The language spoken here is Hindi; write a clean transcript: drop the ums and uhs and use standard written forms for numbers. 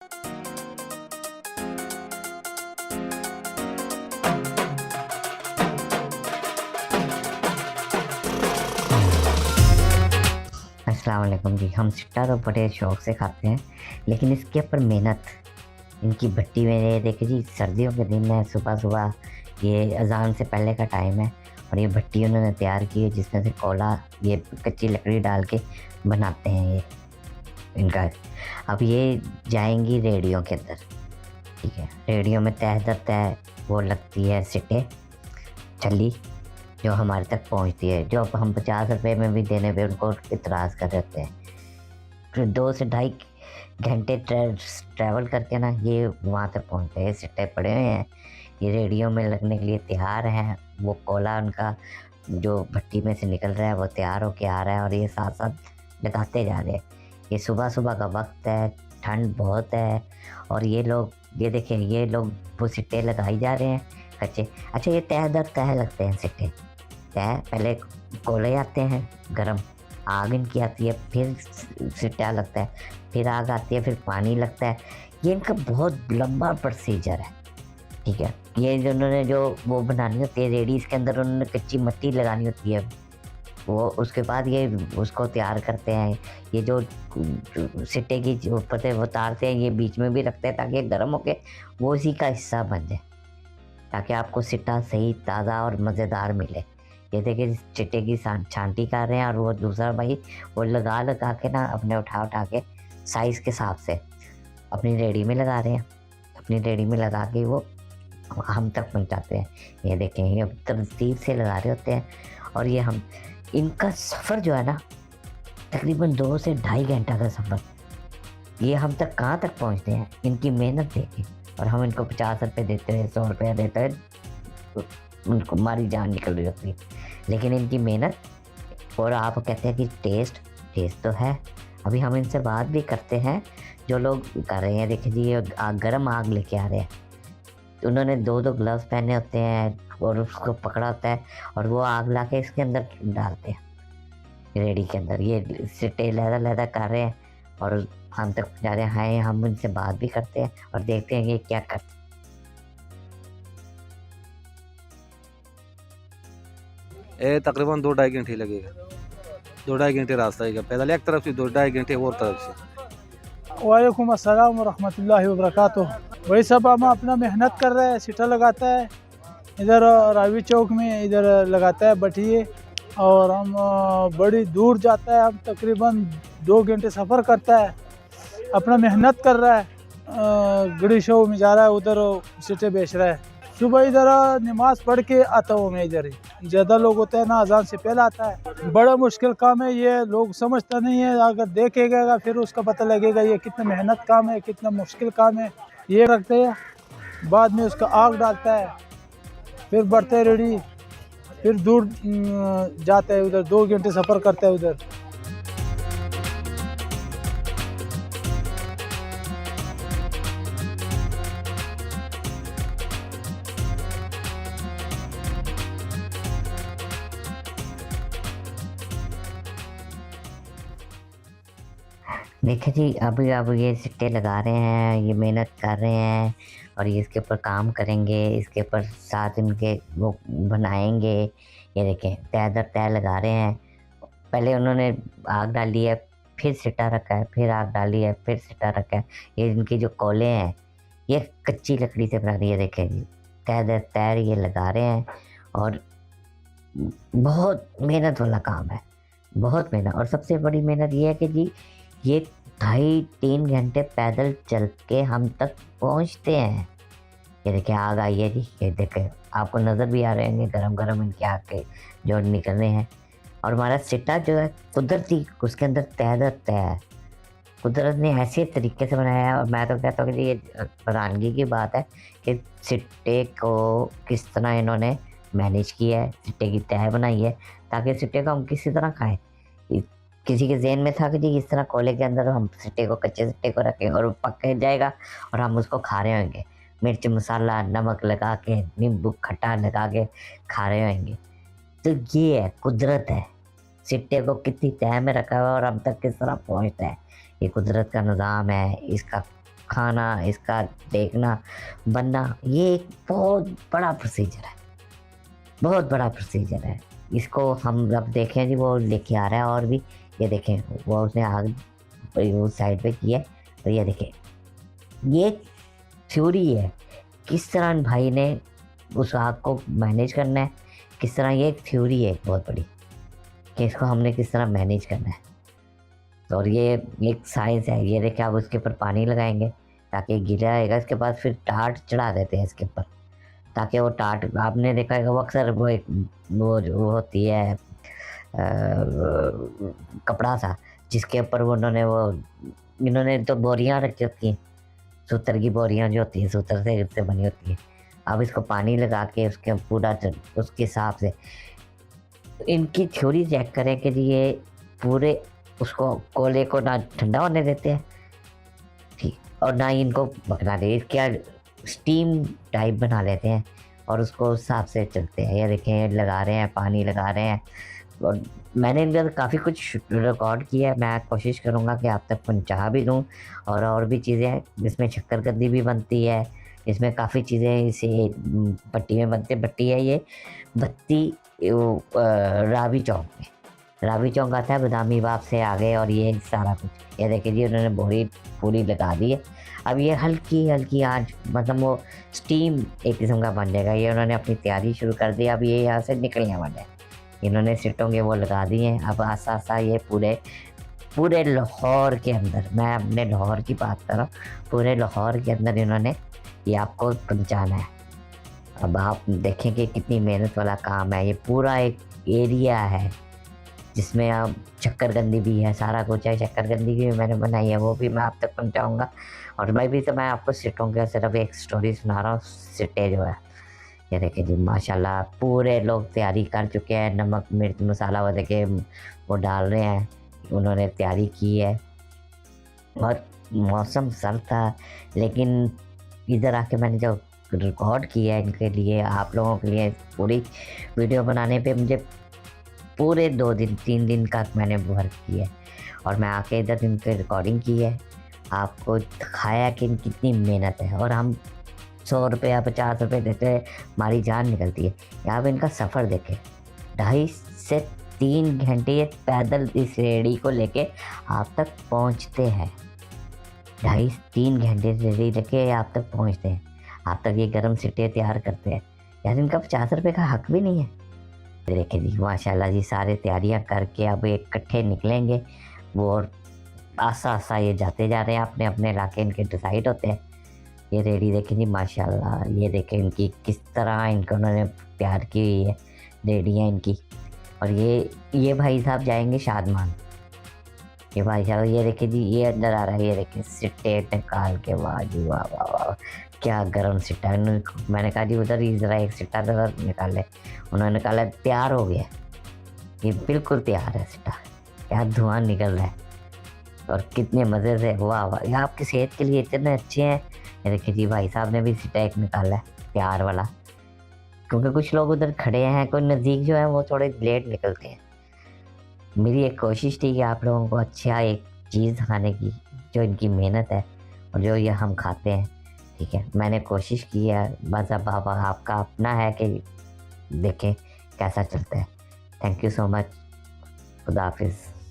अस्सलाम वालेकुम जी। हम सिट्टा तो बड़े शौक़ से खाते हैं, लेकिन इसके ऊपर मेहनत इनकी भट्टी में ये देखिए जी, सर्दियों के दिन है, सुबह-सुबह ये अज़ान से पहले का टाइम है और ये भट्टी उन्होंने तैयार की है जिसमें से कोयला ये कच्ची लकड़ी डाल के बनाते हैं ये इनका। अब ये जाएँगी रेडियो के अंदर, ठीक है। रेडियो में तह दर तह वो लगती है सिट्टे छल्ली जो हमारे तक पहुंचती है, जो अब हम 50 रुपए में भी देने पे उनको इतराज़ कर रहे होते हैं। फिर 2 से ढाई घंटे ट्रैवल करके ना ये वहाँ तक पहुँचते हैं। सिट्टे पड़े हुए हैं, ये रेडियो में लगने के लिए तैयार हैं। वो कोयला उनका जो भट्टी में से निकल रहा है वो तैयार होके आ रहा है और ये साथ-साथ लगाते जा रहे हैं। ये सुबह-सुबह का वक्त है, ठंड बहुत है और ये लोग ये देखें, ये लोग वो सिट्टे लगाए जा रहे हैं कच्चे। अच्छा, ये तह दर तह लगते हैं सिट्टे। तह पहले कोयले आते हैं गरम, आग इनकी आती है, फिर सिट्टा लगता है, फिर आग आती है, फिर पानी लगता है। ये इनका बहुत लंबा प्रोसीजर है, ठीक है। ये जो उन्होंने जो वो बनानी होती है रेडी, इसके अंदर उन्होंने कच्ची मिट्टी लगानी होती है, वो उसके बाद ये उसको तैयार करते हैं। ये जो सिट्टे की जो ऊपर से वो उतारते हैं, ये बीच में भी रखते हैं ताकि गर्म होके वो इसी का हिस्सा बन जाए, ताकि आपको सिट्टा सही ताज़ा और मज़ेदार मिले। ये देखिए सिट्टे की छांटी कर रहे हैं और वो दूसरा भाई वो लगा के ना अपने उठा के साइज़ के हिसाब से अपनी रेडी में लगा रहे हैं। अपनी रेडी में लगा के वो हम तक पहुंचाते हैं। ये देखें, ये तरतीब से लगा रहे होते हैं और ये हम इनका सफ़र जो है ना तकरीबन 2 से ढाई घंटा का सफ़र। ये हम तक कहाँ तक पहुँचते हैं इनकी मेहनत देखें, और हम इनको 50 रुपये देते हैं, 100 रुपया देते हैं, उनको हमारी जान निकल रही होती है। लेकिन इनकी मेहनत, और आप कहते हैं कि टेस्ट तो है। अभी हम इनसे बात भी करते हैं जो लोग कर रहे हैं। देखिए जी, ये गर्म आग लेके आ रहे हैं, तो उन्होंने 2-2 ग्लव्स पहने होते हैं और उसको पकड़ा होता है और वो आग ला के इसके अंदर डालते हैं रेडी के अंदर। ये सिट्टे लहदा कर रहे हैं और हम तक पहुँचा रहे हैं। हम उनसे बात भी करते हैं और देखते हैं कि क्या करते हैं। तकरीबन 2-2.5 घंटे लगेगा। 2-2.5 घंटे रास्ता है, पैदल एक तरफ से 2-2.5 घंटे और तरफ से। वालेकुम अस्सलाम वरहमतुल्लाहि वबरकातुह। वही सब हम अपना मेहनत कर रहे हैं। सिट्टा लगाता है इधर रावी चौक में, इधर लगाता है भटिये, और हम बड़ी दूर जाता है। हम तकरीबन 2 घंटे सफ़र करता है, अपना मेहनत कर रहा है। गड़ी शो में जा रहा है, उधर सिट्टे बेच रहा है। सुबह इधर नमाज़ पढ़ के आता हूँ मैं। इधर ही ज़्यादा लोग होते हैं ना, अजान से पहले आता है। बड़ा मुश्किल काम है ये, लोग समझता नहीं है। अगर देखेगा फिर उसका पता लगेगा ये कितना मेहनत काम है, कितना मुश्किल काम है। ये रखते हैं, बाद में उसका आग डालता है, फिर बढ़ते रेडी, फिर दूर जाता है, उधर 2 घंटे सफ़र करता है उधर। देखिए जी, अब ये सिट्टे लगा रहे हैं, ये मेहनत कर रहे हैं और ये इसके ऊपर काम करेंगे, इसके ऊपर साथ इनके वो बनाएंगे। ये देखें, तह दर तह लगा रहे हैं। पहले उन्होंने आग डाली है, फिर सिट्टा रखा है, फिर आग डाली है, फिर सिट्टा रखा है। ये इनके जो कोयले हैं ये कच्ची लकड़ी से बना रही है। देखें जी, तह दर तह ये लगा रहे हैं और बहुत मेहनत वाला काम है, बहुत मेहनत। और सबसे बड़ी मेहनत ये है कि जी ये 2.5-3 घंटे पैदल चल के हम तक पहुंचते हैं। ये देखिए आग आई है जी, ये देखें, आपको नज़र भी आ रहे हैं गरम गरम इनके आग के जो निकल रहे हैं। और हमारा सिट्टा जो है कुदरती, उसके अंदर तह दर तह है। कुदरत ने ऐसे तरीके से बनाया है। और मैं तो कहता हूँ कि ये हैरानगी की बात है कि सिट्टे को किस तरह इन्होंने मैनेज किया है, सिट्टे की तह बनाई है ताकि सिट्टे को हम किसी तरह खाएँ। किसी के ज़हन में था कि जी इस तरह कोयले के अंदर हम सिट्टे को, कच्चे सिट्टे को रखें और वो पक जाएगा और हम उसको खा रहे होंगे, मिर्च मसाला नमक लगा के, नींबू खट्टा लगा के खा रहे होंगे। तो ये है, कुदरत है। सिट्टे को कितनी तह में रखा हुआ और हम तक किस तरह पहुँचता है, ये कुदरत का निज़ाम है। इसका खाना, इसका देखना, बनना, ये एक बहुत बड़ा प्रोसीजर है, बहुत बड़ा प्रोसीजर है। इसको हम अब देखें जी, वो लेके आ रहा है और भी, ये देखें वो उसने आग उस साइड पे की है, तो ये देखें ये थ्योरी है किस तरह इन भाई ने उस आग को मैनेज करना है, किस तरह, ये एक थ्योरी है बहुत बड़ी कि इसको हमने किस तरह मैनेज करना है। तो और ये एक साइंस है। ये देखिए, आप उसके ऊपर पानी लगाएंगे ताकि गिरा रहेगा, इसके बाद फिर टाट चढ़ा देते हैं इसके ऊपर, ताकि वो टाट, आपने देखा है वो अक्सर वो एक वो होती है कपड़ा सा, जिसके ऊपर वो इन्होंने तो बोरियां रखी होती हैं, सूतर की बोरियां जो होती हैं, सूतर से बनी होती है। अब इसको पानी लगा के उसके पूरा उसके हिसाब से इनकी थ्योरी चेक करें कि जी ये पूरे उसको कोयले को ना ठंडा होने देते हैं, ठीक, और ना ही इनको पकना दे, इसके स्टीम टाइप बना लेते हैं और उसको उस हिसाब से चलते हैं। ये देखें लगा रहे हैं, पानी लगा रहे हैं, और मैंने इनका काफ़ी कुछ रिकॉर्ड किया है। मैं कोशिश करूँगा कि आप तक पहुँचा भी दूँ, और भी चीज़ें हैं जिसमें शक्करकंदी भी बनती है, इसमें काफ़ी चीज़ें इसे भट्टी में बनते। भट्टी है ये बत्ती रावी चौक में, रावी चौक आता है बदामी बाग से आगे, और ये सारा कुछ ये देखिए जी उन्होंने बोरी पूरी लगा दी है। अब ये हल्की हल्की आंच, मतलब वो स्टीम एक किस्म का बन जाएगा। ये उन्होंने अपनी तैयारी शुरू कर दी। अब ये यहाँ से निकलने वाले हैं, इन्होंने सीटों के वो लगा दिए हैं। अब आसा आसा ये पूरे लाहौर के अंदर, मैं अपने लाहौर की बात कर रहा हूँ, पूरे लाहौर के अंदर इन्होंने ये आपको पहुँचाना है। अब आप देखें कि कितनी मेहनत वाला काम है। ये पूरा एक एरिया है जिसमें आप शक्करकंदी भी है, सारा कुछ है। शक्करकंदी की भी मैंने बनाई है, वो भी मैं आप तक पहुँचाऊँगा। और मैं आपको सिटों के सिर्फ एक स्टोरी सुना रहा हूँ। सिटे जो है ये देखिए जी माशाल्लाह पूरे लोग तैयारी कर चुके हैं, नमक मिर्च मसाला वो देखे वो डाल रहे हैं, उन्होंने तैयारी की है। और मौसम सर्द था, लेकिन इधर आके मैंने जो रिकॉर्ड किया है इनके लिए, आप लोगों के लिए पूरी वीडियो बनाने पे मुझे पूरे 2-3 दिन का मैंने वर्क किया है। और मैं आके इधर इनकी रिकॉर्डिंग की है, आपको दिखाया कि कितनी मेहनत है। और हम 100 रुपये या 50 रुपये देते हैं, हमारी जान निकलती है। यहाँ पे इनका सफ़र देखें, 2.5 से 3 घंटे ये पैदल इस रेडी को लेके आप तक पहुँचते हैं। 2.5-3 घंटे रेडी लेके आप तक पहुँचते हैं, आप तक ये गर्म सिट्टे तैयार करते हैं। यार इनका 50 रुपये का हक भी नहीं है। देखिए जी माशाल्लाह जी सारे तैयारियां करके अब इकट्ठे निकलेंगे वो, और आसा आसा ये जाते जा रहे हैं, अपने अपने इलाके इनके डिसाइड होते हैं। ये रेडी देखें जी माशाल्लाह, ये देखें इनकी किस तरह इनको उन्होंने तैयार की हुई है रेडियाँ इनकी। और ये भाई साहब जाएंगे शादमान, ये भाई साहब ये देखें जी ये अंदर आ रहा है, ये देखें सिट्टे निकाल के, वाह जी वाह वाह वाह क्या गर्म सिट्टा। मैंने कहा जी उधर ही ज़रा एक सिट्टा उधर निकाल ले, उन्होंने निकाला, तैयार हो गया, ये बिल्कुल तैयार है सिट्टा, क्या धुआं निकल रहा है और कितने मज़े से, वाह वाह। ये आपकी सेहत के लिए इतने अच्छे हैं। ये देखिए जी भाई साहब ने भी सिट्टा एक निकाला है तैयार वाला, क्योंकि कुछ लोग उधर खड़े हैं, कोई नज़दीक जो है वो थोड़े लेट निकलते हैं। मेरी एक कोशिश थी कि आप लोगों को अच्छा एक चीज़ खाने की, जो इनकी मेहनत है और जो ये हम खाते हैं, ठीक है, मैंने कोशिश की है। बस अब आपका अपना है कि देखें कैसा चलता है। थैंक यू सो मच, खुदा हाफिज़।